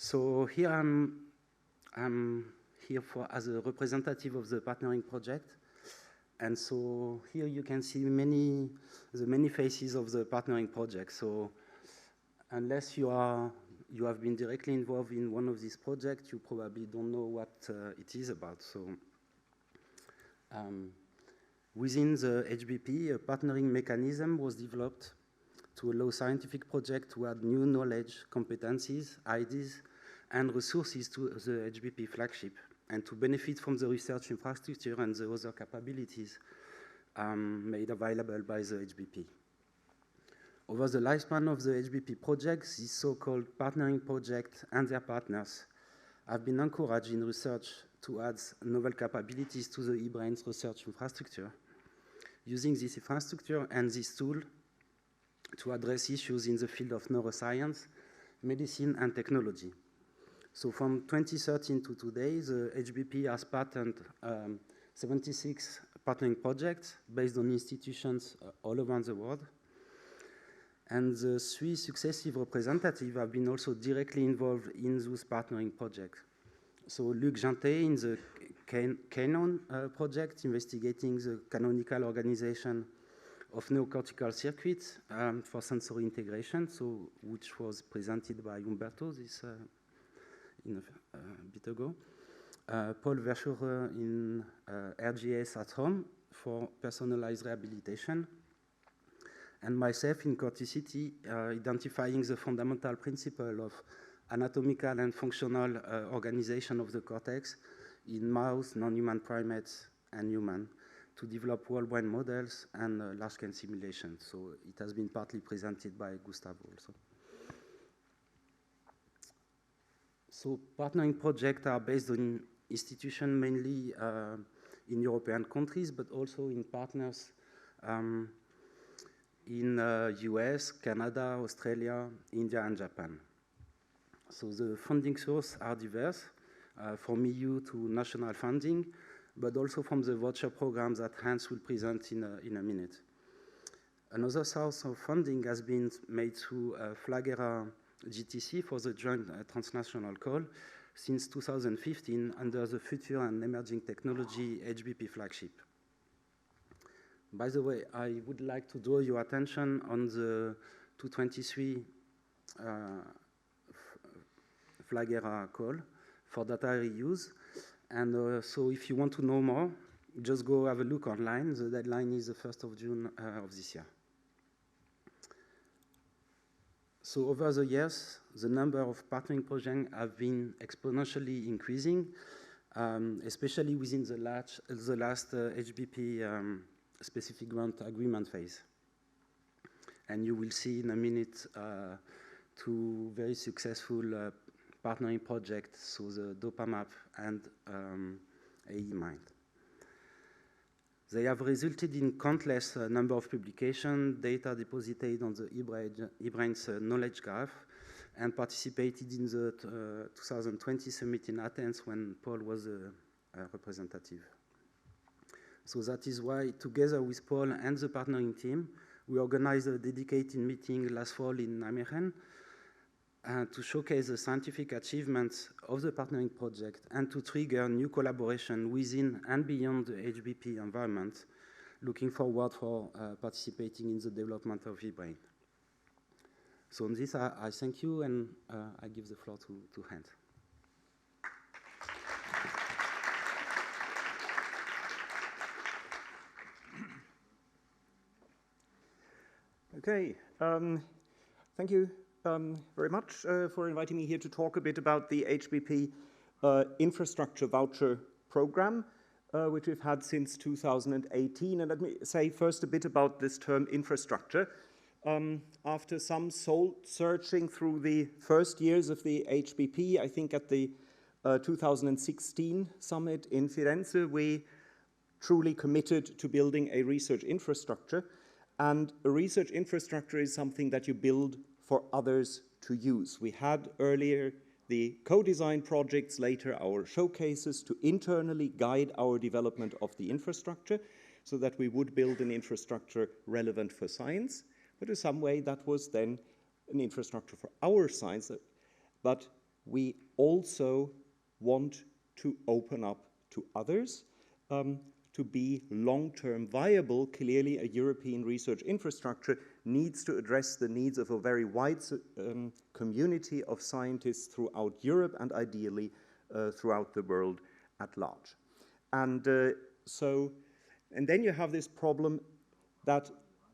So here I'm here as a representative of the partnering project. And so here you can see the many faces of the partnering project. So unless you have been directly involved in one of these projects, you probably don't know what it is about. So within the HBP, a partnering mechanism was developed to allow scientific projects to add new knowledge, competencies, ideas, and resources to the HBP flagship, and to benefit from the research infrastructure and the other capabilities made available by the HBP. Over the lifespan of the HBP projects, this so-called partnering project and their partners have been encouraged in research to add novel capabilities to the e-brain's research infrastructure, using this infrastructure and this tool to address issues in the field of neuroscience, medicine, and technology. So from 2013 to today, the HBP has partnered 76 partnering projects based on institutions all around the world. And the 3 successive representatives have been also directly involved in those partnering projects. So Luc Janté in the Canon project, investigating the canonical organization of neocortical circuits for sensory integration, so which was presented by Umberto a bit ago. Paul Verschurer in RGS at home for personalized rehabilitation. And myself in corticity, identifying the fundamental principle of anatomical and functional organization of the cortex in mouse, non-human primates, and human, to develop whole brain models and large-scale simulations. So it has been partly presented by Gustavo also. So partnering projects are based on institutions mainly in European countries, but also in partners in US, Canada, Australia, India, and Japan. So the funding sources are diverse, from EU to national funding, but also from the voucher programs that Hans will present in a minute. Another source of funding has been made through Flagera GTC for the Joint Transnational Call since 2015 under the Future and Emerging Technology HBP flagship. By the way, I would like to draw your attention on the 223 Flagera call for data reuse. And so if you want to know more, just go have a look online. The deadline is the 1st of June of this year. So over the years, the number of partnering projects have been exponentially increasing, especially within the last HBP specific grant agreement phase. And you will see in a minute 2 very successful partnering projects, so the DOPAMAP and AE-Mind. They have resulted in countless number of publications, data deposited on the e-brain's knowledge graph, and participated in the 2020 summit in Athens when Paul was a representative. So that is why, together with Paul and the partnering team, we organized a dedicated meeting last fall in Nijmegen to showcase the scientific achievements of the partnering project and to trigger new collaboration within and beyond the HBP environment, looking forward for participating in the development of e-brain. So on this, I thank you, and I give the floor to Hans. Okay, thank you very much for inviting me here to talk a bit about the HBP infrastructure voucher program, which we've had since 2018. And let me say first a bit about this term infrastructure. After some soul searching through the first years of the HBP, I think at the 2016 summit in Firenze, we truly committed to building a research infrastructure. And a research infrastructure is something that you build for others to use. We had earlier the co-design projects, later our showcases to internally guide our development of the infrastructure so that we would build an infrastructure relevant for science, but in some way that was then an infrastructure for our science, but we also want to open up to others. To be long-term viable, clearly a European research infrastructure needs to address the needs of a very wide community of scientists throughout Europe and ideally throughout the world at large. And then you have this problem that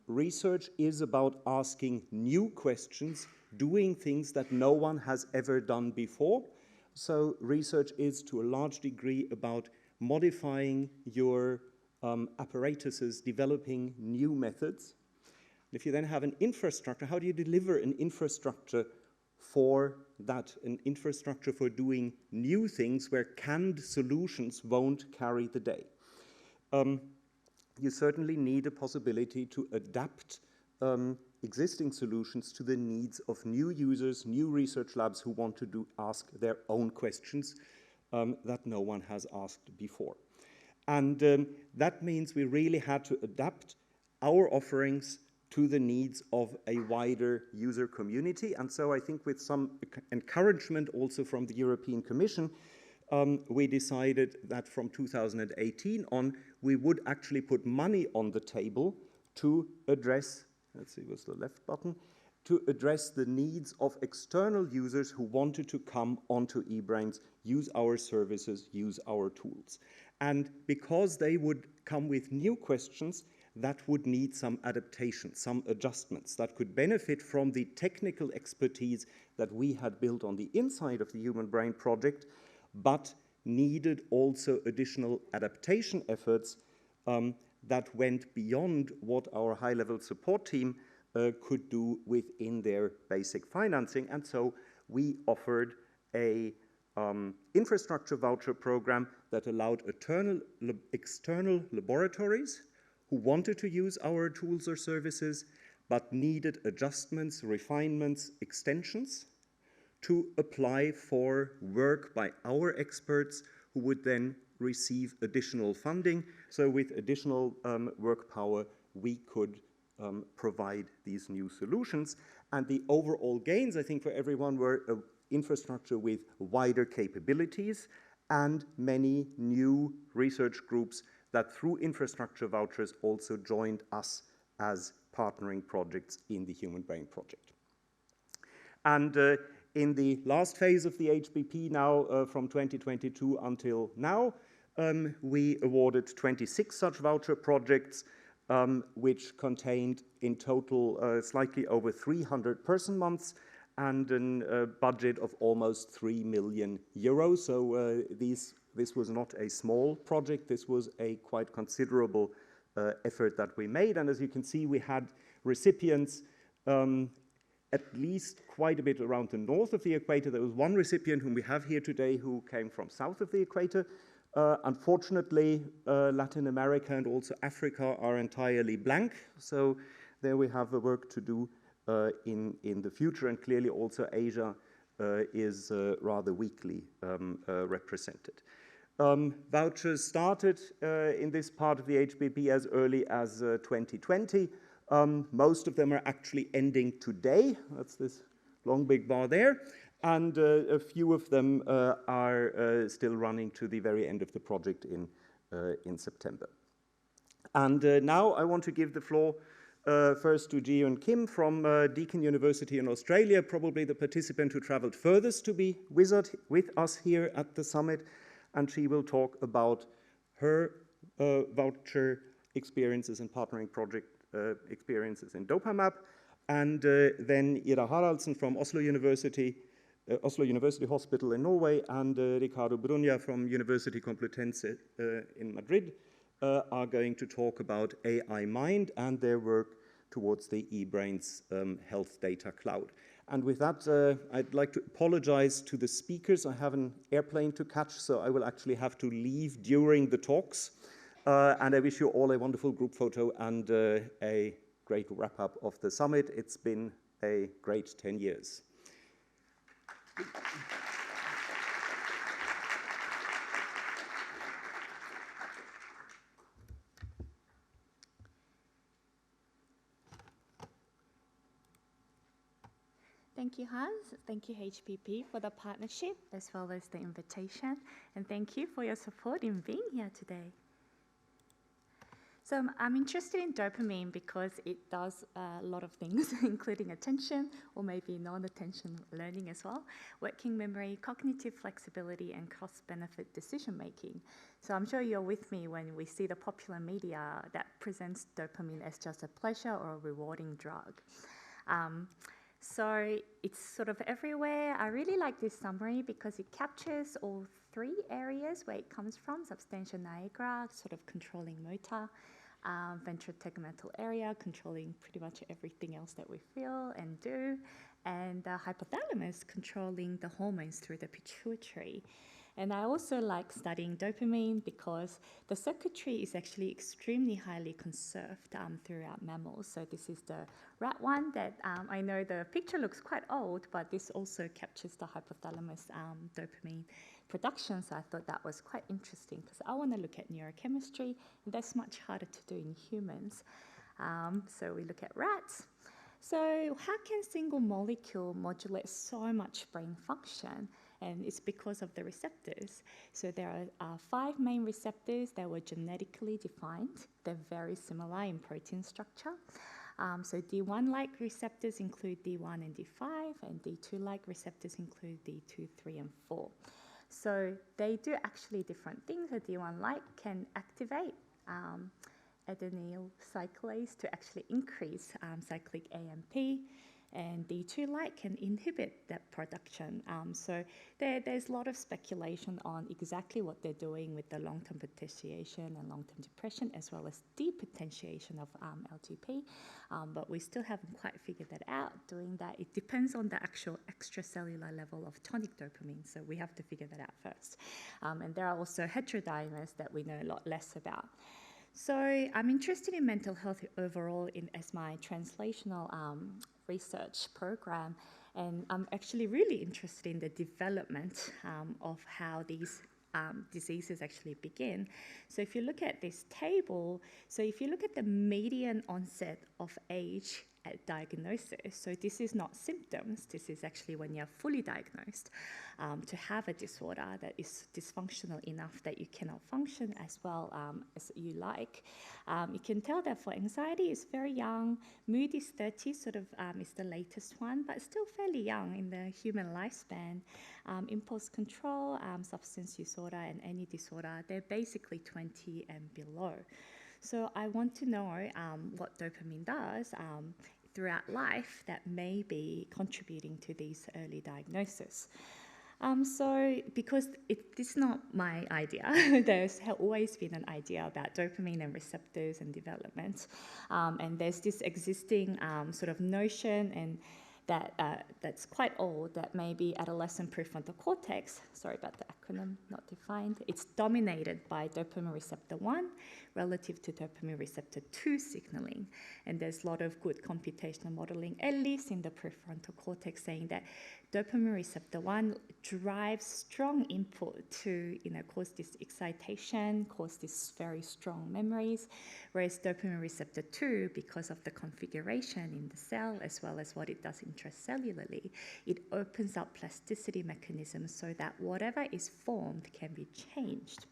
research is about asking new questions, doing things that no one has ever done before. So research is to a large degree about modifying your apparatuses, developing new methods. If you then have an infrastructure, how do you deliver an infrastructure for that, an infrastructure for doing new things where canned solutions won't carry the day? You certainly need a possibility to adapt existing solutions to the needs of new users, new research labs who want to ask their own questions that no one has asked before. And that means we really had to adapt our offerings to the needs of a wider user community. And so I think with some encouragement also from the European Commission, we decided that from 2018 on, we would actually put money on the table to address, let's see, what's the left button, to address the needs of external users who wanted to come onto eBrains, use our services, use our tools. And because they would come with new questions, that would need some adaptation, some adjustments that could benefit from the technical expertise that we had built on the inside of the Human Brain Project, but needed also additional adaptation efforts that went beyond what our high-level support team could do within their basic financing. And so we offered a infrastructure voucher program that allowed external laboratories who wanted to use our tools or services but needed adjustments, refinements, extensions to apply for work by our experts who would then receive additional funding. So with additional work power, we could provide these new solutions. And the overall gains, I think, for everyone were infrastructure with wider capabilities and many new research groups that through infrastructure vouchers also joined us as partnering projects in the Human Brain Project. And in the last phase of the HBP now, from 2022 until now, we awarded 26 such voucher projects, which contained in total slightly over 300 person months and a budget of almost 3 million euros. So this was not a small project. This was a quite considerable effort that we made. And as you can see, we had recipients at least quite a bit around the north of the equator. There was one recipient whom we have here today who came from south of the equator. Unfortunately, Latin America and also Africa are entirely blank. So there we have work to do in the future. And clearly also Asia is rather weakly represented. Vouchers started in this part of the HBP as early as 2020. Most of them are actually ending today. That's this long big bar there. And a few of them are still running to the very end of the project in September. And now I want to give the floor first to Jee Hyun KIM from Deakin University in Australia, probably the participant who traveled furthest to be with us here at the summit. And she will talk about her voucher experiences and partnering project experiences in DOPAMAP. And then Ira HARALDSEN from Oslo University Hospital in Norway, and Ricardo BRUÑA from Universidad Complutense in Madrid are going to talk about AI Mind and their work towards the eBrains health data cloud. And with that, I'd like to apologize to the speakers. I have an airplane to catch, so I will actually have to leave during the talks. And I wish you all a wonderful group photo and a great wrap-up of the summit. It's been a great 10 years. Thank Thank you, Hans. Thank you, HBP, for the partnership as well as the invitation. And thank you for your support in being here today. So I'm interested in dopamine because it does a lot of things, including attention or maybe non-attention learning as well, working memory, cognitive flexibility, and cost-benefit decision-making. So I'm sure you're with me when we see the popular media that presents dopamine as just a pleasure or a rewarding drug. So it's sort of everywhere. I really like this summary because it captures all three areas where it comes from: substantia nigra, sort of controlling motor, ventral tegmental area, controlling pretty much everything else that we feel and do, and the hypothalamus, controlling the hormones through the pituitary. And I also like studying dopamine because the circuitry is actually extremely highly conserved throughout mammals. So this is the rat one that I know the picture looks quite old, but this also captures the hypothalamus dopamine production. So I thought that was quite interesting because I want to look at neurochemistry, and that's much harder to do in humans. So we look at rats. So how can single molecule modulate so much brain function? And it's because of the receptors. So there are 5 main receptors that were genetically defined. They're very similar in protein structure. So D1-like receptors include D1 and D5, and D2-like receptors include D2, 3, and 4. So they do actually different things. A D1-like can activate adenyl cyclase to actually increase cyclic AMP, and D2-like can inhibit that production. So there's a lot of speculation on exactly what they're doing with the long-term potentiation and long-term depression, as well as depotentiation of LGP, but we still haven't quite figured that out. Doing that, it depends on the actual extracellular level of tonic dopamine, so we have to figure that out first. And there are also heterodimers that we know a lot less about. So I'm interested in mental health overall as my translational research program, and I'm actually really interested in the development of how these diseases actually begin. So if you look at this table, so if you look at the median onset of age at diagnosis, so this is not symptoms, this is actually when you're fully diagnosed to have a disorder that is dysfunctional enough that you cannot function as well as you like. You can tell that for anxiety, it's very young. Mood is 30, sort of is the latest one, but still fairly young in the human lifespan. Impulse control, substance disorder, and any disorder, they're basically 20 and below. So I want to know what dopamine does throughout life that may be contributing to these early diagnoses. So because this is not my idea, there's always been an idea about dopamine and receptors and development. And there's this existing sort of notion and that's quite old, that maybe adolescent prefrontal cortex, sorry about the acronym, not defined, it's dominated by dopamine receptor 1 relative to dopamine receptor 2 signaling. And there's a lot of good computational modeling, at least in the prefrontal cortex, saying that dopamine receptor 1 drives strong input to, cause this excitation, cause these very strong memories, whereas dopamine receptor 2, because of the configuration in the cell as well as what it does intracellularly, it opens up plasticity mechanisms so that whatever is formed can be changed.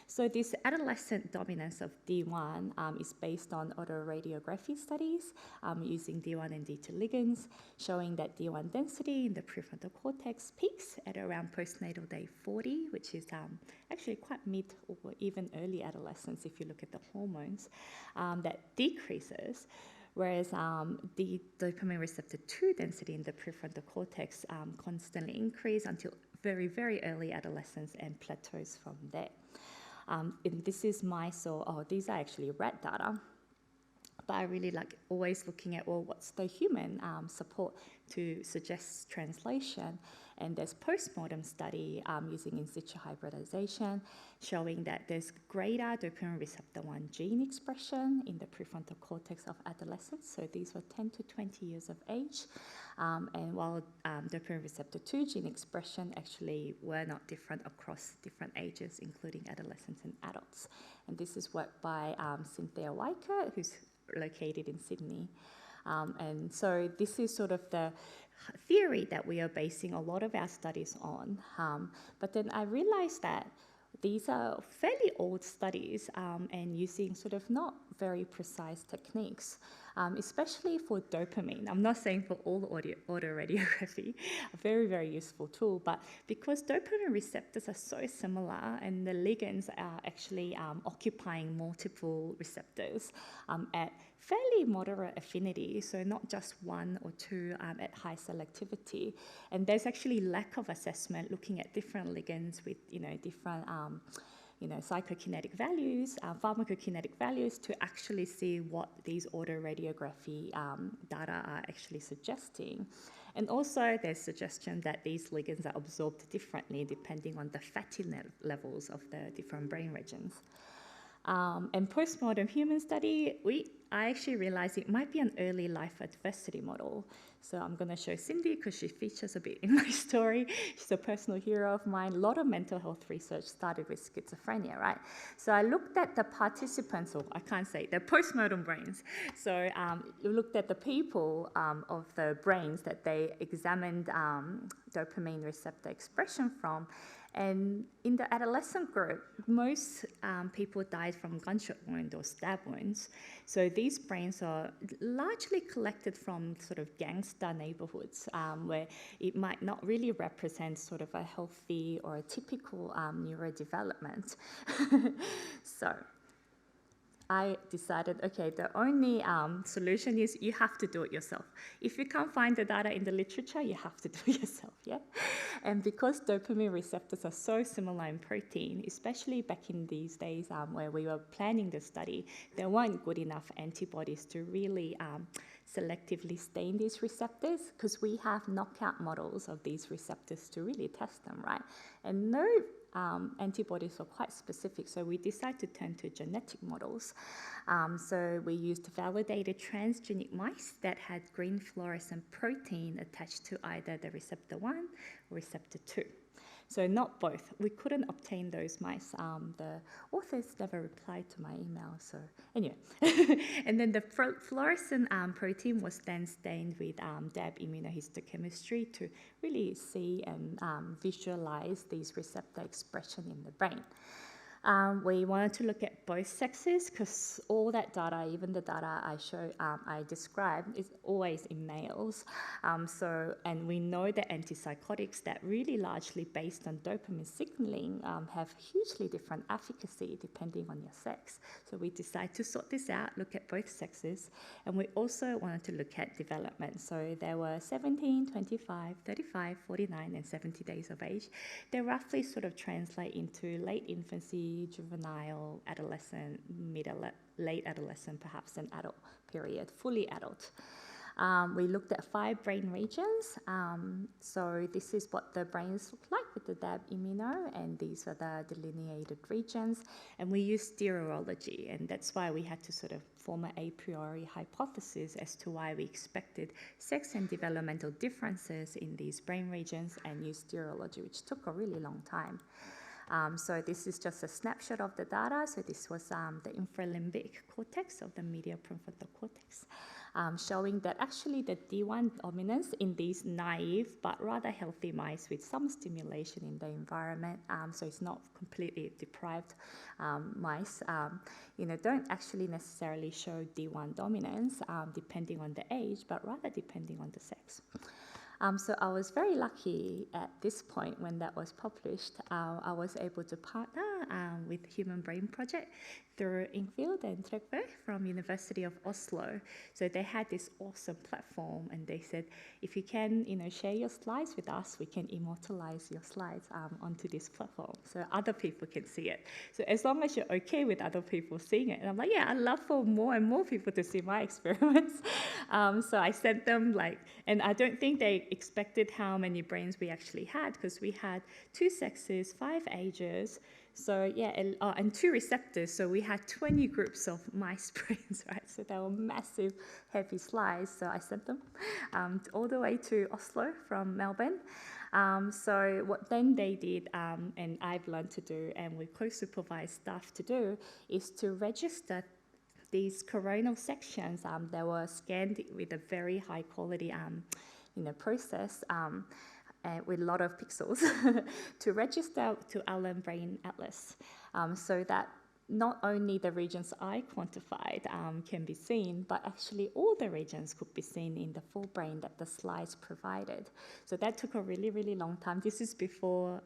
So this adolescent dominance of D1 is based on autoradiography studies using D1 and D2 ligands, showing that D1 density in the prefrontal cortex peaks at around postnatal day 40, which is actually quite mid or even early adolescence if you look at the hormones, that decreases. Whereas the dopamine receptor 2 density in the prefrontal cortex constantly increases until very, very early adolescence and plateaus from there. And this is mice, these are actually rat data. But I really like always looking at, well, what's the human support to suggest translation? And there's postmortem study using in situ hybridization, showing that there's greater dopamine receptor 1 gene expression in the prefrontal cortex of adolescents. So these were 10 to 20 years of age. And while dopamine receptor 2 gene expression actually were not different across different ages, including adolescents and adults. And this is work by Cynthia Weicker, who's located in Sydney. And so this is sort of the theory that we are basing a lot of our studies on. But then I realized that these are fairly old studies and using sort of not very precise techniques, especially for dopamine. I'm not saying for all autoradiography, a very, very useful tool, but because dopamine receptors are so similar and the ligands are actually occupying multiple receptors at fairly moderate affinity, so not just one or two at high selectivity. And there's actually lack of assessment looking at different ligands with, different, psychokinetic values, pharmacokinetic values to actually see what these autoradiography data are actually suggesting. And also there's suggestion that these ligands are absorbed differently depending on the fatty levels of the different brain regions. And postmortem human study, I actually realized it might be an early life adversity model. So I'm going to show Cindy because she features a bit in my story. She's a personal hero of mine. A lot of mental health research started with schizophrenia, right? So I looked at the participants, or I can't say, the postmortem brains. So we looked at the people of the brains that they examined dopamine receptor expression from. And in the adolescent group, most people died from gunshot wounds or stab wounds. So these brains are largely collected from sort of gangster neighborhoods where it might not really represent sort of a healthy or a typical neurodevelopment. So I decided, okay, the only solution is you have to do it yourself. If you can't find the data in the literature, you have to do it yourself, yeah? And because dopamine receptors are so similar in protein, especially back in these days where we were planning the study, there weren't good enough antibodies to really selectively stain these receptors because we have knockout models of these receptors to really test them, right? And no antibodies are quite specific, so we decided to turn to genetic models. So we used validated transgenic mice that had green fluorescent protein attached to either the receptor 1 or receptor 2. So not both. We couldn't obtain those mice. The authors never replied to my email, so anyway. And then the fluorescent protein was then stained with DAB immunohistochemistry to really see and visualize these receptor expression in the brain. We wanted to look at both sexes because all that data, even the data I described, is always in males. And we know that antipsychotics that really largely based on dopamine signaling have hugely different efficacy depending on your sex. So we decided to sort this out, look at both sexes, and we also wanted to look at development. So there were 17, 25, 35, 49, and 70 days of age. They roughly sort of translate into late infancy, juvenile, adolescent, late adolescent, perhaps an adult period, fully adult. We looked at 5 brain regions. So this is what the brains look like with the DAB immuno, and these are the delineated regions. And we used stereology, and that's why we had to sort of form an a priori hypothesis as to why we expected sex and developmental differences in these brain regions, and use stereology, which took a really long time. So this is just a snapshot of the data. So this was the infralimbic cortex of the medial prefrontal cortex, showing that actually the D1 dominance in these naive but rather healthy mice with some stimulation in the environment, so it's not completely deprived mice, don't actually necessarily show D1 dominance depending on the age, but rather depending on the sex. So I was very lucky at this point when that was published. I was able to partner with Human Brain Project through Ingvild and Tryggve from University of Oslo. So they had this awesome platform, and they said, if you can, share your slides with us, we can immortalize your slides onto this platform so other people can see it. So as long as you're okay with other people seeing it, and I'm like, yeah, I'd love for more and more people to see my experiments. So I sent them and I don't think they expected how many brains we actually had, because we had 2 sexes, 5 ages. So yeah, and 2 receptors. So we had 20 groups of mice brains, right? So they were massive, heavy slides. So I sent them all the way to Oslo from Melbourne. So what then they did, and I've learned to do, and we co-supervise staff to do, is to register these coronal sections, they were scanned with a very high quality process with a lot of pixels to register to Allen Brain Atlas, so that not only the regions I quantified can be seen, but actually all the regions could be seen in the full brain that the slides provided. So that took a really, really long time. This is before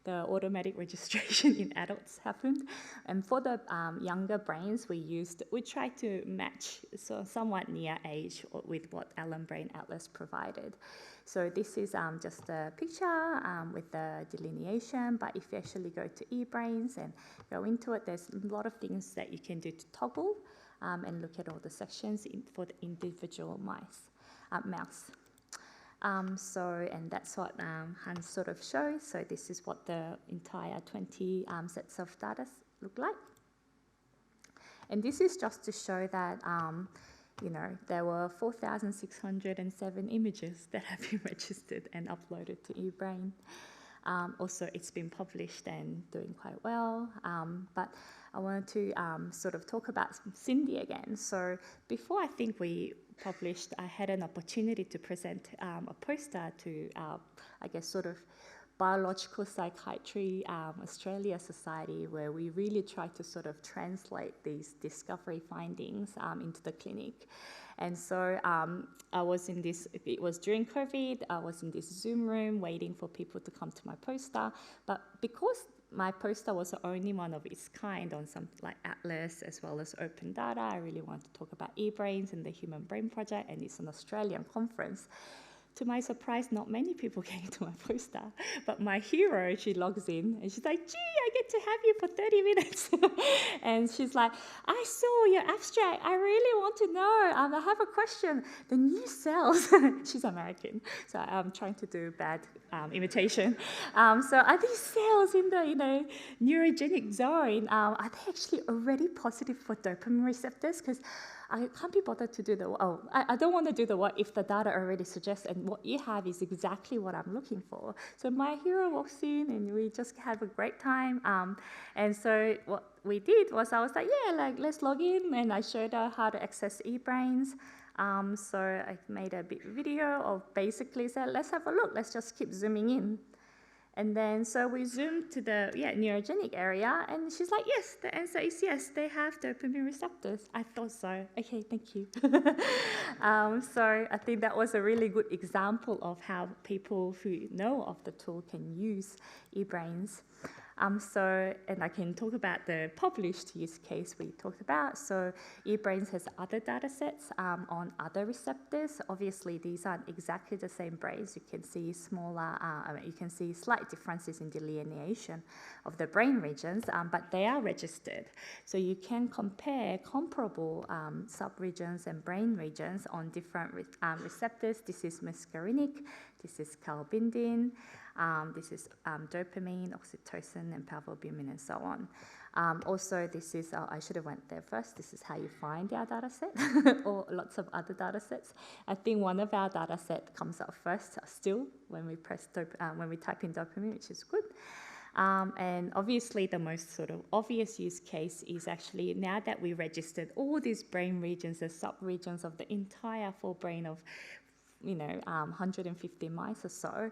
the automatic registration in adults happened. And for the younger brains, we tried to match somewhat near age with what Allen Brain Atlas provided. So this is just a picture with the delineation, but if you actually go to eBrains and go into it, there's a lot of things that you can do to toggle and look at all the sections for the individual mouse. And that's what Hans sort of shows. So this is what the entire 20 sets of data look like. And this is just to show that there were 4,607 images that have been registered and uploaded to eBrain. Also, it's been published and doing quite well. But I wanted to sort of talk about Cindy again. So before I think we published, I had an opportunity to present a poster to, I guess, sort of Biological Psychiatry Australia Society, where we really tried to sort of translate these discovery findings into the clinic. And so I was in this, it was during COVID, I was in this Zoom room waiting for people to come to my poster. But because my poster was the only one of its kind on something like Atlas as well as open data, I really wanted to talk about eBrains and the Human Brain Project, and it's an Australian conference. To my surprise, not many people came to my poster, but my hero, she logs in and she's like, "Gee, I get to have you for 30 minutes. And she's like, "I saw your abstract. I really want to know. I have a question. The new cells," she's American, so I'm trying to do bad imitation. So are these cells in the neurogenic zone, are they actually already positive for dopamine receptors? Because I can't be bothered to do I don't want to do the what if the data already suggests, and what you have is exactly what I'm looking for. So my hero walks in and we just have a great time. And so what we did was I was like, yeah, let's log in, and I showed her how to access eBrains. So I made a bit video of basically said, let's have a look, let's just keep zooming in. And then, so we zoomed to the neurogenic area, and she's like, yes, the answer is yes, they have dopamine receptors. I thought so. Okay, thank you. So I think that was a really good example of how people who know of the tool can use eBrains. And I can talk about the published use case we talked about. So eBrains has other data sets on other receptors. Obviously, these aren't exactly the same brains. You can see you can see slight differences in delineation of the brain regions, but they are registered. So you can compare comparable subregions and brain regions on different receptors. This is muscarinic, this is calbindin, this is dopamine, oxytocin, and parvalbumin, and so on. Also, this is, I should have went there first, this is how you find our data set, or lots of other data sets. I think one of our data set comes up first still when we when we type in dopamine, which is good. And obviously the most sort of obvious use case is actually now that we registered all these brain regions, the sub-regions of the entire full brain of 150 mice or so,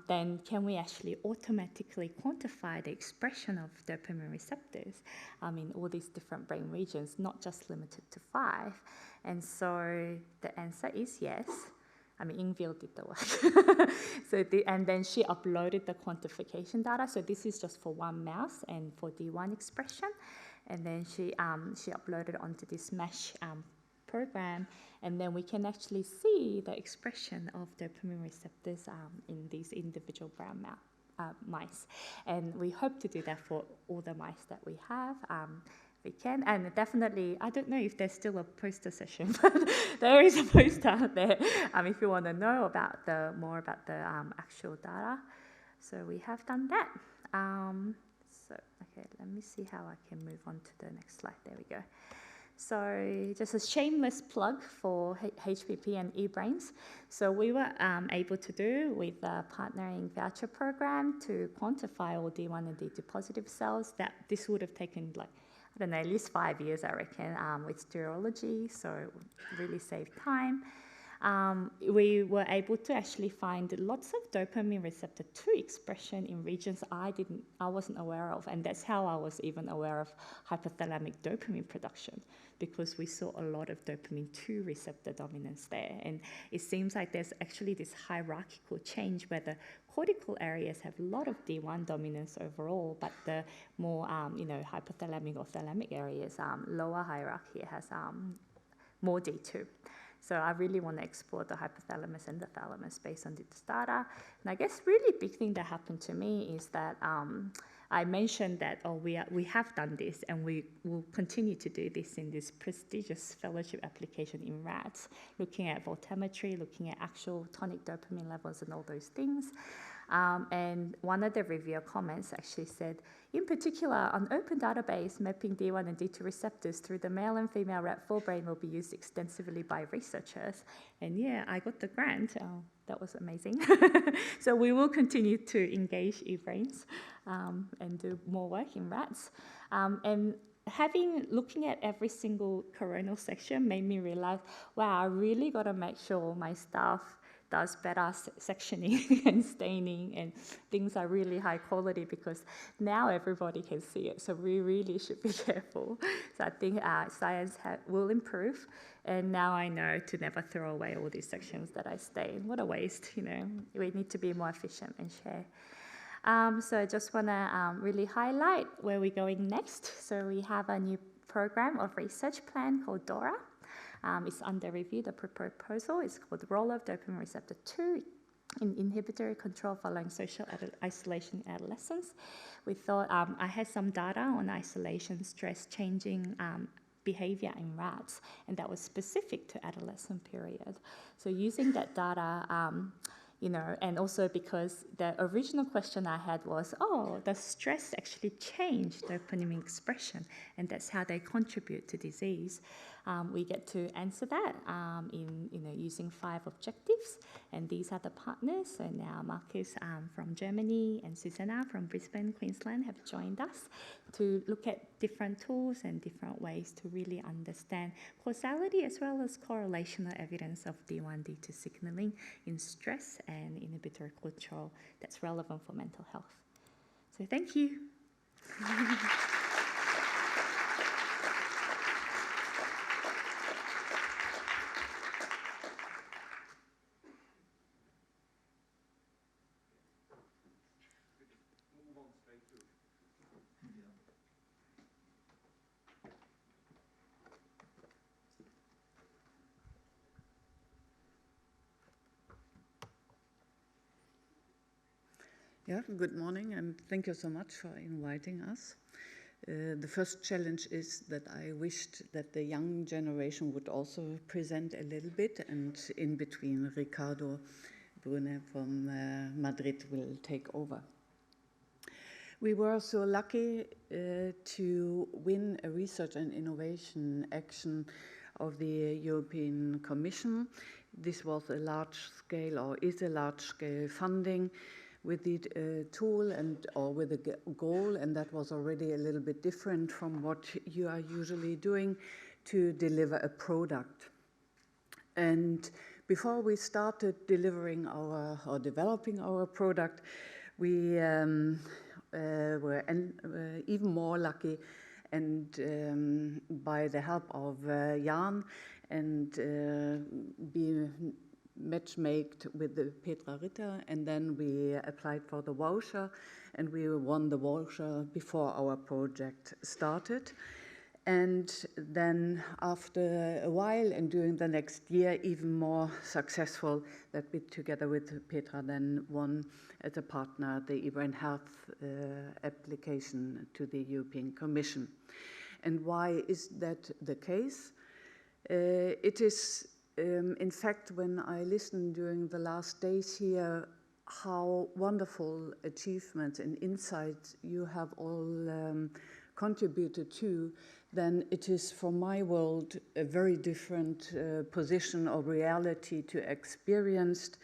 then can we actually automatically quantify the expression of dopamine receptors in all these different brain regions, not just limited to 5? And so the answer is yes. Ingvild did the work. And then she uploaded the quantification data. So this is just for one mouse and for D1 expression. And then she uploaded onto this mesh program, and then we can actually see the expression of dopamine receptors in these individual brown mice. And we hope to do that for all the mice that we have. We can, and definitely, I don't know if there's still a poster session, but there is a poster out there if you want to know about more about the actual data. So we have done that. Okay, let me see how I can move on to the next slide. There we go. So just a shameless plug for HBP and eBrains. So we were able to do with a partnering voucher program to quantify all D1 and D2 positive cells. That this would have taken I don't know, at least 5 years, I reckon, with stereology, so it really saved time. We were able to actually find lots of dopamine receptor 2 expression in regions I wasn't aware of, and that's how I was even aware of hypothalamic dopamine production, because we saw a lot of dopamine 2 receptor dominance there. And it seems like there's actually this hierarchical change where the cortical areas have a lot of D1 dominance overall, but the more hypothalamic or thalamic areas, lower hierarchy, has more D2. So I really want to explore the hypothalamus and the thalamus based on this data. And I guess really big thing that happened to me is that I mentioned that, we have done this and we will continue to do this in this prestigious fellowship application in rats, looking at voltammetry, looking at actual tonic dopamine levels and all those things. And one of the reviewer comments actually said, in particular, an open database mapping D1 and D2 receptors through the male and female rat forebrain will be used extensively by researchers. And yeah, I got the grant. That was amazing. So we will continue to engage e-brains and do more work in rats. And looking at every single coronal section made me realize, wow, I really got to make sure my staff does better sectioning and staining, and things are really high quality, because now everybody can see it. So we really should be careful. So I think science will improve, and now I know to never throw away all these sections that I stain. What a waste, you know. We need to be more efficient and share. So I just want to really highlight where we're going next. So we have a new program of research plan called DORA. It's under review. The proposal is called the Role of Dopamine Receptor 2 in Inhibitory Control Following Social Isolation in Adolescence. We thought I had some data on isolation, stress, changing behavior in rats, and that was specific to adolescent period. So using that data, and also because the original question I had was, does stress actually change dopamine expression? And that's how they contribute to disease. We get to answer that using 5 objectives, and these are the partners. So now Marcus from Germany and Susanna from Brisbane, Queensland have joined us to look at different tools and different ways to really understand causality as well as correlational evidence of D1, D2 signaling in stress and inhibitory control that's relevant for mental health. So thank you. Yeah, good morning, and thank you so much for inviting us. The first challenge is that I wished that the young generation would also present a little bit, and in between Ricardo BRUñA from Madrid will take over. We were so lucky to win a research and innovation action of the European Commission. This was a large-scale, or is a large-scale funding with the tool or with a goal, and that was already a little bit different from what you are usually doing, to deliver a product. And before we started delivering or developing our product, we were even more lucky, and by the help of Jan and be matchmaked with the Petra Ritter, and then we applied for the voucher, and we won the voucher before our project started. And then after a while, and during the next year, even more successful, that we together with Petra then won as a partner the eBrain Health application to the European Commission. And why is that the case? It is in fact, when I listened during the last days here, how wonderful achievements and insights you have all contributed to, then it is, from my world, a very different position or reality to experienced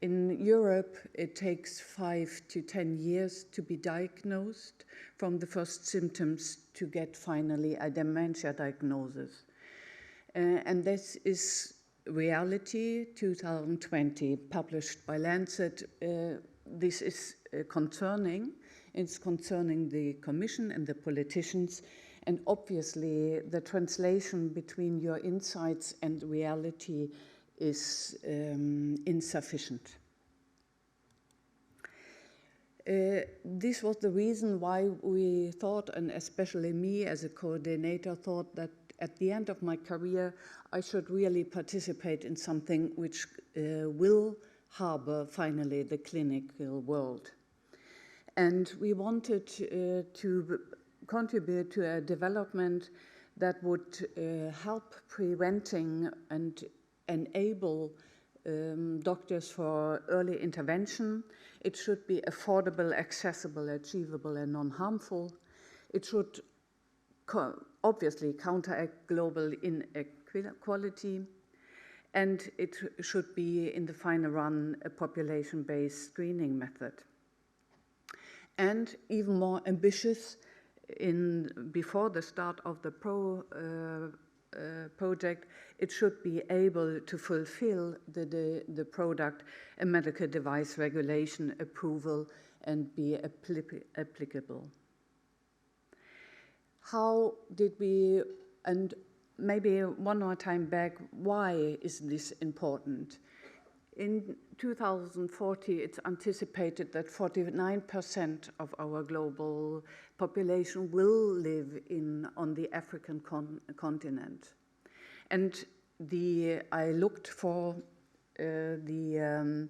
In Europe, it takes 5 to 10 years to be diagnosed from the first symptoms to get finally a dementia diagnosis. And this is reality 2020, published by Lancet. This is concerning. It's concerning the Commission and the politicians, and obviously the translation between your insights and reality is insufficient. This was the reason why we thought, and especially me as a coordinator, thought that at the end of my career I should really participate in something which will harbor finally the clinical world. And we wanted to contribute to a development that would help preventing and enable doctors for early intervention. It should be affordable, accessible, achievable, and non-harmful. It should obviously counteract global inequality, and it should be, in the final run, a population-based screening method. And even more ambitious, before the start of the project, it should be able to fulfill the product a medical device regulation approval and be applicable. How did we, and maybe one more time back, why is this important? In 2040, it's anticipated that 49% of our global population will live on the African continent. And I looked for the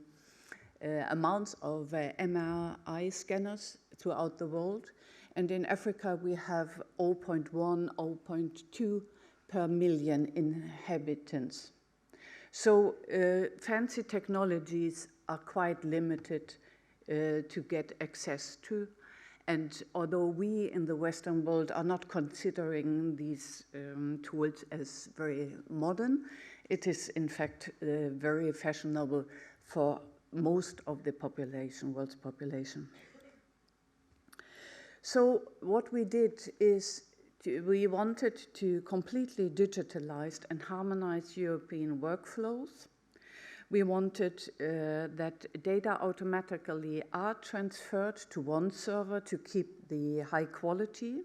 amounts of MRI scanners throughout the world. And in Africa, we have 0.1, 0.2 per million inhabitants. So fancy technologies are quite limited to get access to. And although we in the Western world are not considering these tools as very modern, it is in fact very fashionable for most of the population, world's population. So what we did is we wanted to completely digitalize and harmonize European workflows. We wanted that data automatically are transferred to one server to keep the high quality.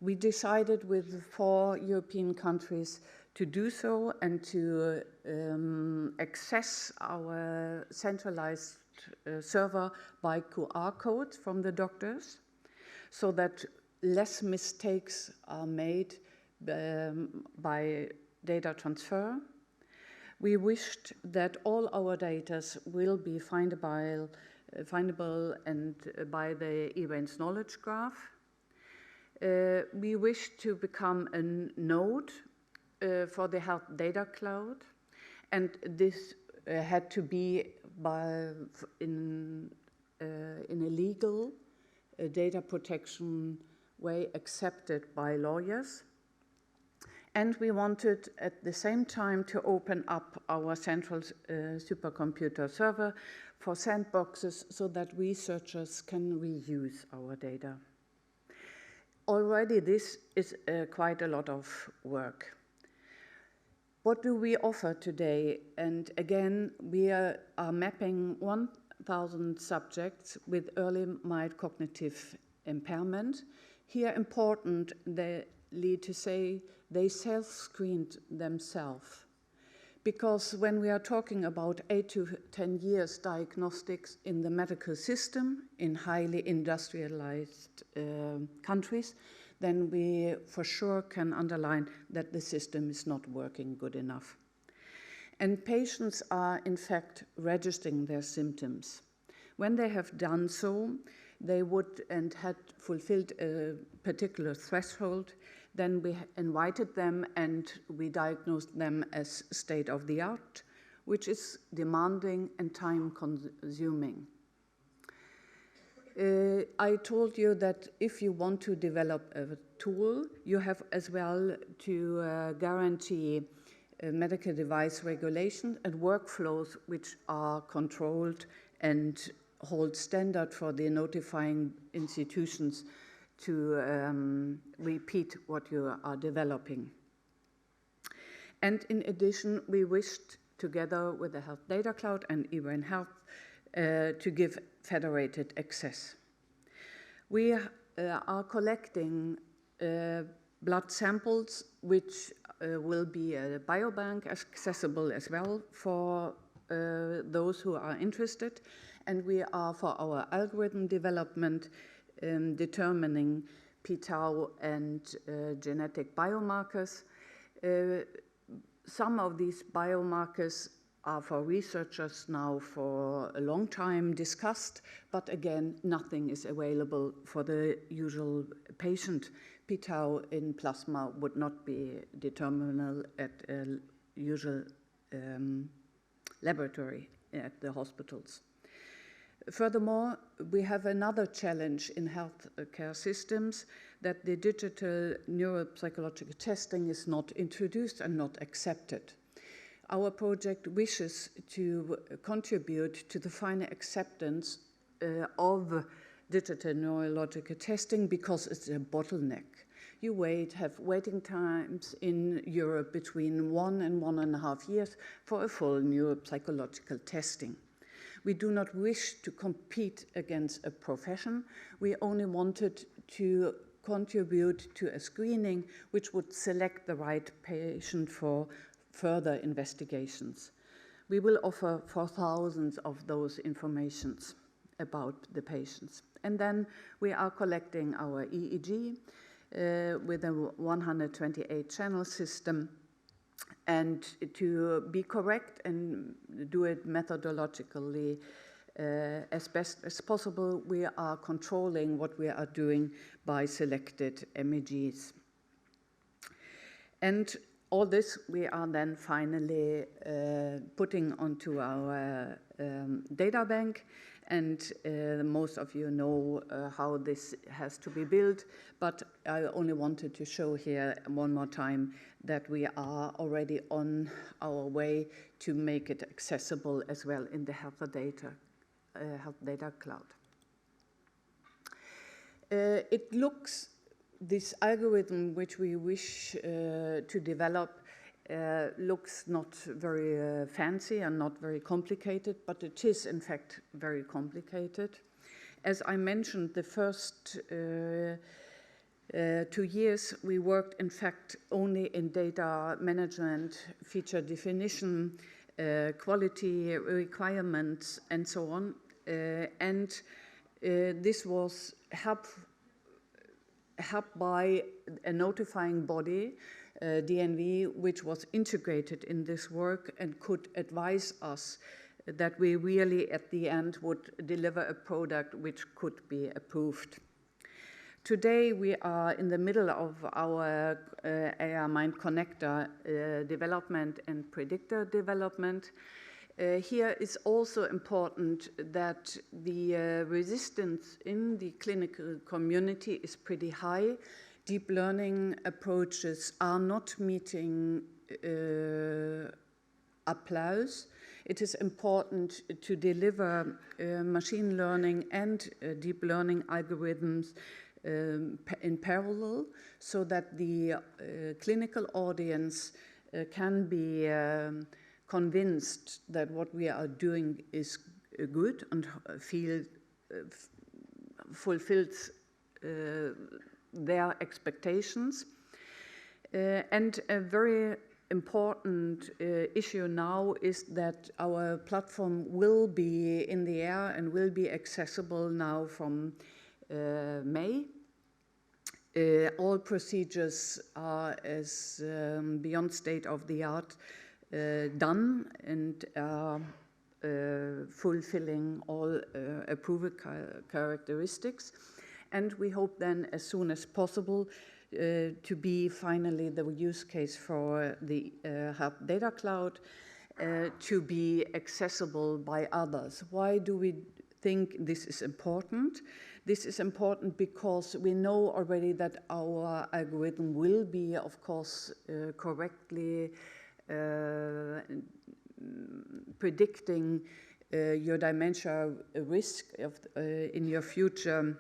We decided with 4 European countries to do so and to access our centralized server by QR codes from the doctors, so that less mistakes are made by data transfer. We wished that all our data will be findable and by the events knowledge graph. We wished to become a node for the health data cloud, and this had to be in a legal data protection way accepted by lawyers. And we wanted at the same time to open up our central supercomputer server for sandboxes so that researchers can reuse our data. Already this is quite a lot of work. What do we offer today? And again, we are mapping 1,000 subjects with early mild cognitive impairment. Here important, they lead to say they self-screened themselves. Because when we are talking about 8 to 10 years diagnostics in the medical system in highly industrialized countries, then we for sure can underline that the system is not working good enough. And patients are in fact registering their symptoms. When they have done so, they would and had fulfilled a particular threshold, then we invited them and we diagnosed them as state-of-the-art, which is demanding and time-consuming. I told you that if you want to develop a tool, you have as well to guarantee medical device regulation and workflows which are controlled and hold standard for the notifying institutions to repeat what you are developing. And in addition, we wished, together with the Health Data Cloud and INSERM Health, to give federated access. We are collecting blood samples which will be a biobank accessible as well for those who are interested, and we are, for our algorithm development, determining p-tau and genetic biomarkers. Some of these biomarkers are for researchers now for a long time discussed, but again, nothing is available for the usual patient. P-tau in plasma would not be determinable at a usual laboratory at the hospitals. Furthermore, we have another challenge in healthcare systems, that the digital neuropsychological testing is not introduced and not accepted. Our project wishes to contribute to the final acceptance of digital neurological testing because it's a bottleneck. You have waiting times in Europe between 1 and 1.5 years for a full neuropsychological testing. We do not wish to compete against a profession. We only wanted to contribute to a screening which would select the right patient for further investigations. We will offer 4,000 of those informations about the patients. And then we are collecting our EEG with a 128-channel system. And to be correct and do it methodologically as best as possible, we are controlling what we are doing by selected MEGs. And all this we are then finally putting onto our data bank. And most of you know how this has to be built, but I only wanted to show here one more time that we are already on our way to make it accessible as well in the Health Data Cloud. It looks, this algorithm which we wish to develop looks not very fancy and not very complicated, but it is in fact very complicated. As I mentioned, the first 2 years we worked in fact only in data management, feature definition, quality requirements, and so on. This was helped by a notifying body, DNV, which was integrated in this work and could advise us that we really at the end would deliver a product which could be approved. Today we are in the middle of our AI Mind Connector development and predictor development. Here is also important that the resistance in the clinical community is pretty high. Deep learning approaches are not meeting applause. It is important to deliver machine learning and deep learning algorithms in parallel so that the clinical audience can be convinced that what we are doing is good and fulfills their expectations. And a very important issue now is that our platform will be in the air and will be accessible now from May. All procedures are as beyond state of the art done and are fulfilling all approval characteristics. And we hope then as soon as possible to be finally the use case for the Health Data Cloud to be accessible by others. Why do we think this is important? This is important because we know already that our algorithm will be, of course, correctly predicting your dementia risk in your future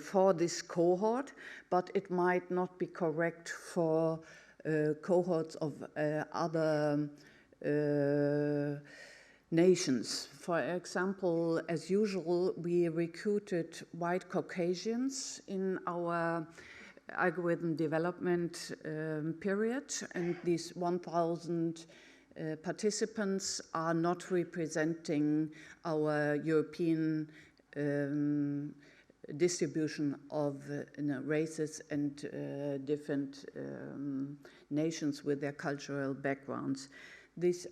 for this cohort, but it might not be correct for cohorts of other nations. For example, as usual, we recruited white Caucasians in our algorithm development period, and these 1,000 participants are not representing our European distribution of races and different nations with their cultural backgrounds. This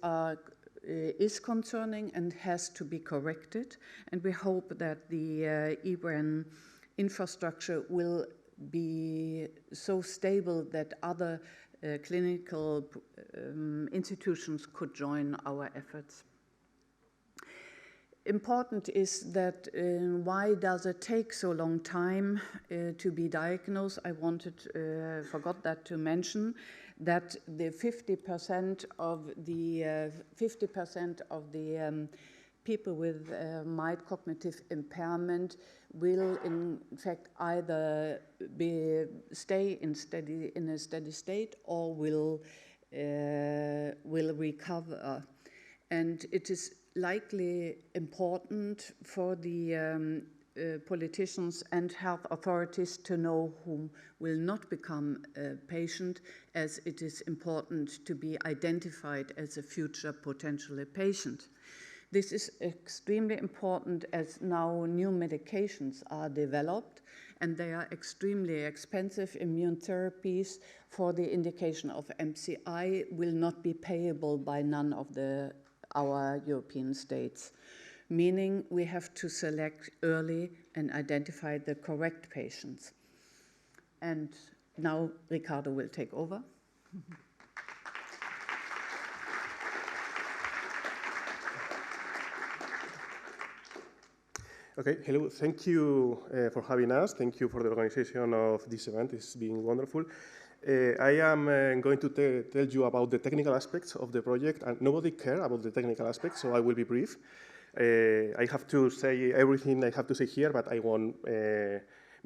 is concerning and has to be corrected, and we hope that the IBRAN infrastructure will be so stable that other clinical institutions could join our efforts. Important is that why does it take so long time to be diagnosed? I forgot that to mention that the 50% of the people with mild cognitive impairment will in fact either stay in a steady state or will recover, and it is likely important for the politicians and health authorities to know who will not become a patient, as it is important to be identified as a future potentially patient. This is extremely important as now new medications are developed and they are extremely expensive. Immune therapies for the indication of MCI will not be payable by none of our European states, meaning we have to select early and identify the correct patients. And now Ricardo will take over. Okay, hello, thank you for having us. Thank you for the organization of this event. It's been wonderful. I am going to tell you about the technical aspects of the project, and nobody cares about the technical aspects, so I will be brief. I have to say everything I have to say here, but I won't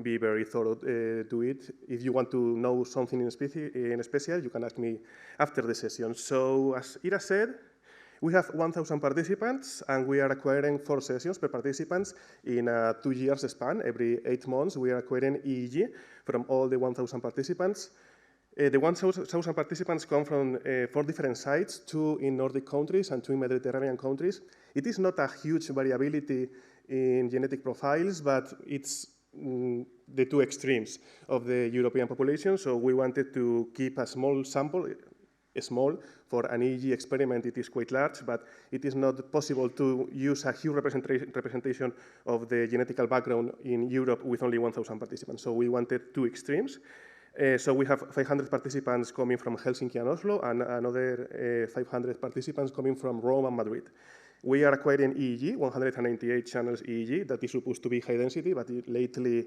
be very thorough to it. If you want to know something in special, you can ask me after the session. So, as Ira said, we have 1,000 participants, and we are acquiring 4 sessions per participants in a 2 years span. Every 8 months, we are acquiring EEG from all the 1,000 participants. The 1,000 participants come from 4 different sites, 2 in Nordic countries and 2 in Mediterranean countries. It is not a huge variability in genetic profiles, but it's the 2 extremes of the European population. So we wanted to keep a small sample, small. For an EEG experiment, it is quite large, but it is not possible to use a huge representation of the genetical background in Europe with only 1,000 participants. So we wanted 2 extremes. So we have 500 participants coming from Helsinki and Oslo, and another 500 participants coming from Rome and Madrid. We are acquiring EEG, 198 channels EEG. That is supposed to be high density, but lately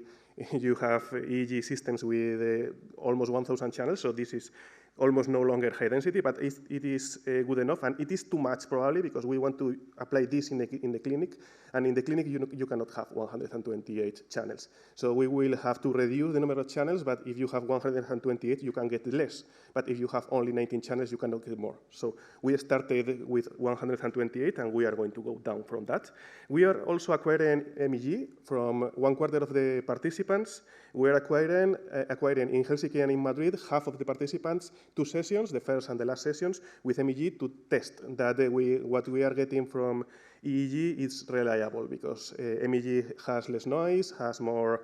you have EEG systems with almost 1,000 channels, so this is almost no longer high density, but it is good enough, and it is too much probably because we want to apply this in the clinic, and in the clinic you cannot have 128 channels. So we will have to reduce the number of channels, but if you have 128, you can get less. But if you have only 19 channels, you cannot get more. So we started with 128, and we are going to go down from that. We are also acquiring MEG from 1/4 of the participants. We are acquiring in Helsinki and in Madrid half of the participants, 2 sessions, the first and the last sessions, with MEG to test that what we are getting from EEG is reliable, because MEG has less noise, has more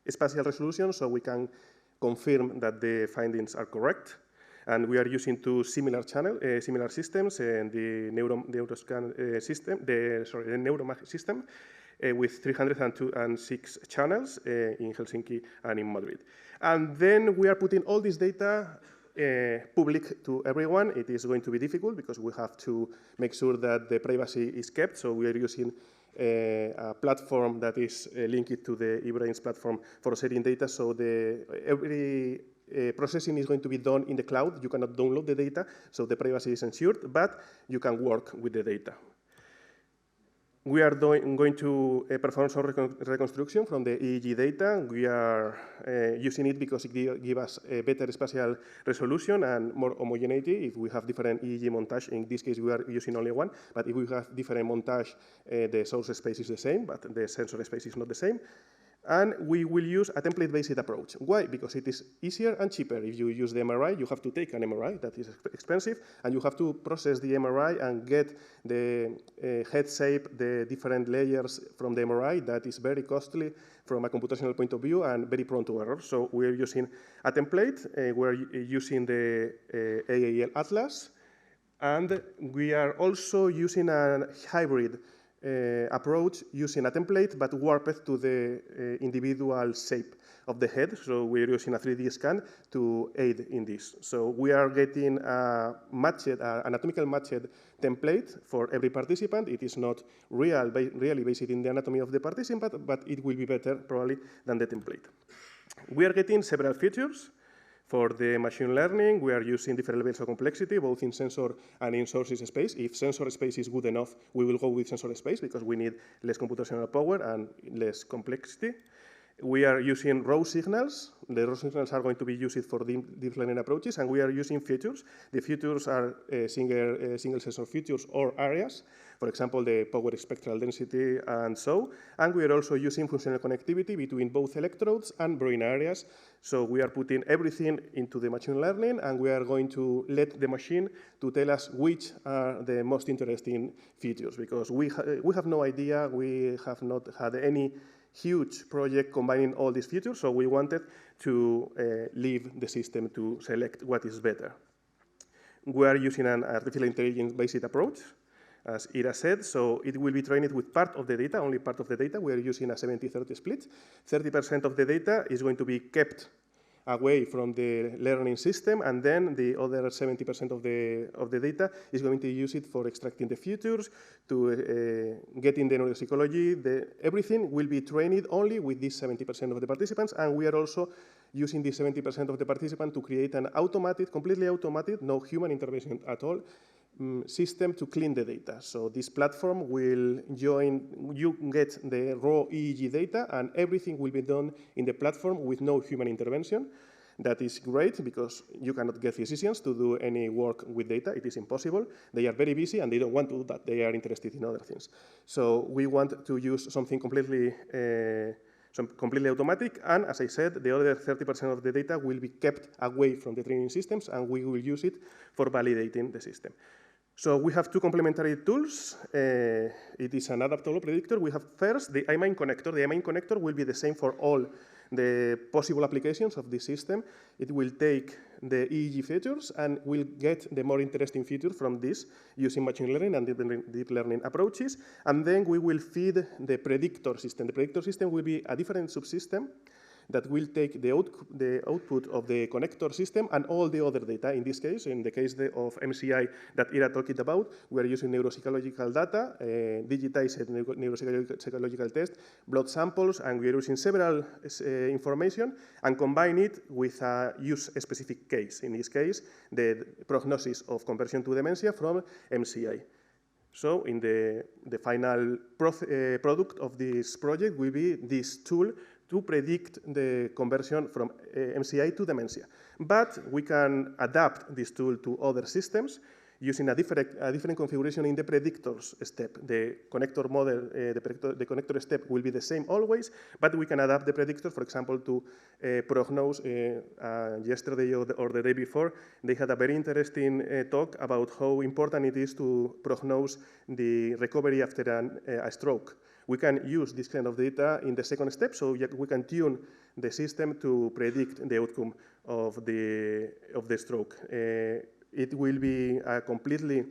spatial resolution, so we can confirm that the findings are correct. And we are using 2 similar systems, the Neuromag system, with 306 channels in Helsinki and in Madrid. And then we are putting all this data public to everyone. It is going to be difficult because we have to make sure that the privacy is kept. So we are using a platform that is linked to the eBrains platform for sharing data. So every processing is going to be done in the cloud. You cannot download the data, so the privacy is ensured, but you can work with the data. We are going to perform some reconstruction from the EEG data. We are using it because it gives us a better spatial resolution and more homogeneity. If we have different EEG montage, in this case we are using only one, but if we have different montage, the source space is the same, but the sensor space is not the same. And we will use a template-based approach. Why? Because it is easier and cheaper. If you use the MRI, you have to take an MRI, that is expensive, and you have to process the MRI and get the head shape, the different layers from the MRI. That is very costly from a computational point of view and very prone to error. So we're using a template. We're using the AAL Atlas, and we are also using a hybrid approach using a template but warped to the individual shape of the head. So we're using a 3D scan to aid in this. So we are getting a anatomical matched template for every participant. It is not really based in the anatomy of the participant, but it will be better probably than the template. We are getting several features. For the machine learning, we are using different levels of complexity, both in sensor and in sources space. If sensor space is good enough, we will go with sensor space because we need less computational power and less complexity. We are using raw signals. The raw signals are going to be used for deep learning approaches, and we are using features. The features are single sensor features or areas, for example, the power spectral density and so. And we are also using functional connectivity between both electrodes and brain areas. So we are putting everything into the machine learning, and we are going to let the machine to tell us which are the most interesting features, because we have no idea. We have not had any huge project combining all these features, so we wanted to leave the system to select what is better. We are using an artificial intelligence-based approach, as Ira said, so it will be trained with part of the data, only part of the data. We are using a 70-30 split. 30% of the data is going to be kept away from the learning system, and then the other 70% of the data is going to use it for extracting the features, to getting the neuropsychology. Everything will be trained only with this 70% of the participants, and we are also using this 70% of the participants to create an automated, completely automated, no human intervention at all, system to clean the data. So this platform will you get the raw EEG data, and everything will be done in the platform with no human intervention. That is great because you cannot get physicians to do any work with data. It is impossible. They are very busy and they don't want to do that. They are interested in other things. So we want to use something completely automatic, and as I said, the other 30% of the data will be kept away from the training systems, and we will use it for validating the system. So we have two complementary tools. It is an adaptable predictor. We have first the IMINE connector. The IMINE connector will be the same for all the possible applications of this system. It will take the EEG features and will get the more interesting features from this using machine learning and deep learning approaches. And then we will feed the predictor system. The predictor system will be a different subsystem that will take the output of the connector system and all the other data. In this case, in the case of MCI that Ira talked about, we are using neuropsychological data, digitized neuropsychological tests, blood samples, and we are using several information and combine it with a use-specific case. In this case, the prognosis of conversion to dementia from MCI. So in the final product of this project will be this tool to predict the conversion from MCI to dementia. But we can adapt this tool to other systems using a different configuration in the predictors step. The connector model, the connector step will be the same always, but we can adapt the predictor, for example, to prognose. Yesterday or the day before, they had a very interesting talk about how important it is to prognose the recovery after a stroke. We can use this kind of data in the second step, so we can tune the system to predict the outcome of the stroke. It will be a completely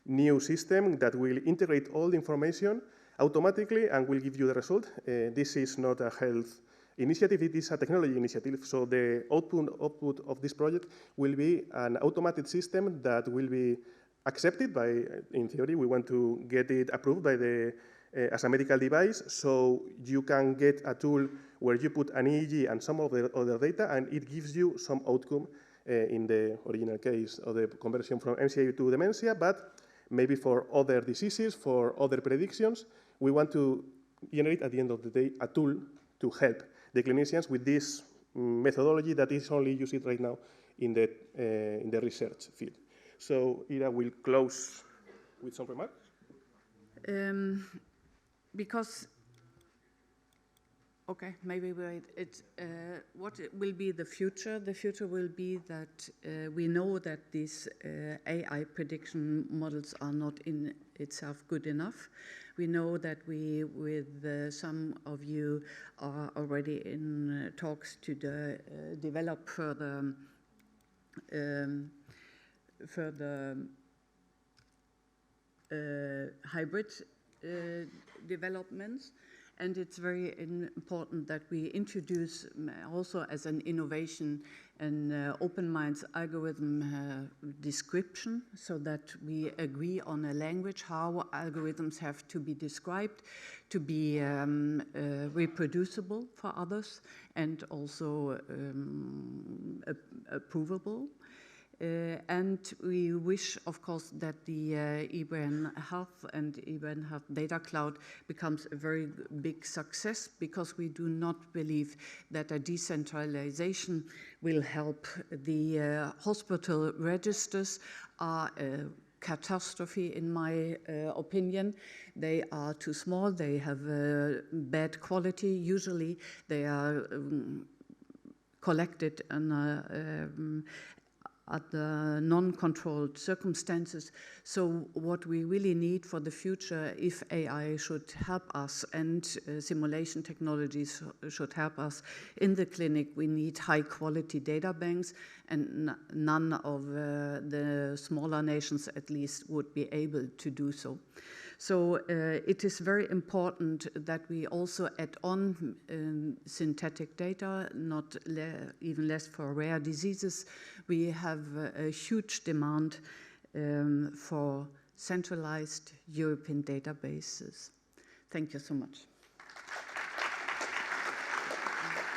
new system that will integrate all the information automatically and will give you the result. This is not a health initiative, it is a technology initiative. So the output of this project will be an automated system that will be accepted by, in theory, we want to get it approved by as a medical device, so you can get a tool where you put an EEG and some of the other data, and it gives you some outcome in the original case of the conversion from MCI to dementia, but maybe for other diseases, for other predictions, we want to generate, at the end of the day, a tool to help the clinicians with this methodology that is only used right now in the research field. So Ira will close with some remarks. Because, okay, maybe wait. What will be the future? The future will be that we know that these AI prediction models are not in itself good enough. We know that we, with some of you, are already in talks to develop further hybrid developments, and it's very important that we introduce also as an innovation an open minds algorithm description, so that we agree on a language how algorithms have to be described to be reproducible for others and also approvable. And we wish, of course, that the eBrain Health and eBrain Health Data Cloud becomes a very big success, because we do not believe that a decentralization will help. The hospital registers are a catastrophe, in my opinion. They are too small, they have bad quality. Usually they are collected in at the non-controlled circumstances. So what we really need for the future, if AI should help us and simulation technologies should help us in the clinic, we need high-quality data banks, and none of the smaller nations, at least, would be able to do so. So it is very important that we also add on synthetic data, not even less for rare diseases. We have a huge demand for centralized European databases. Thank you so much.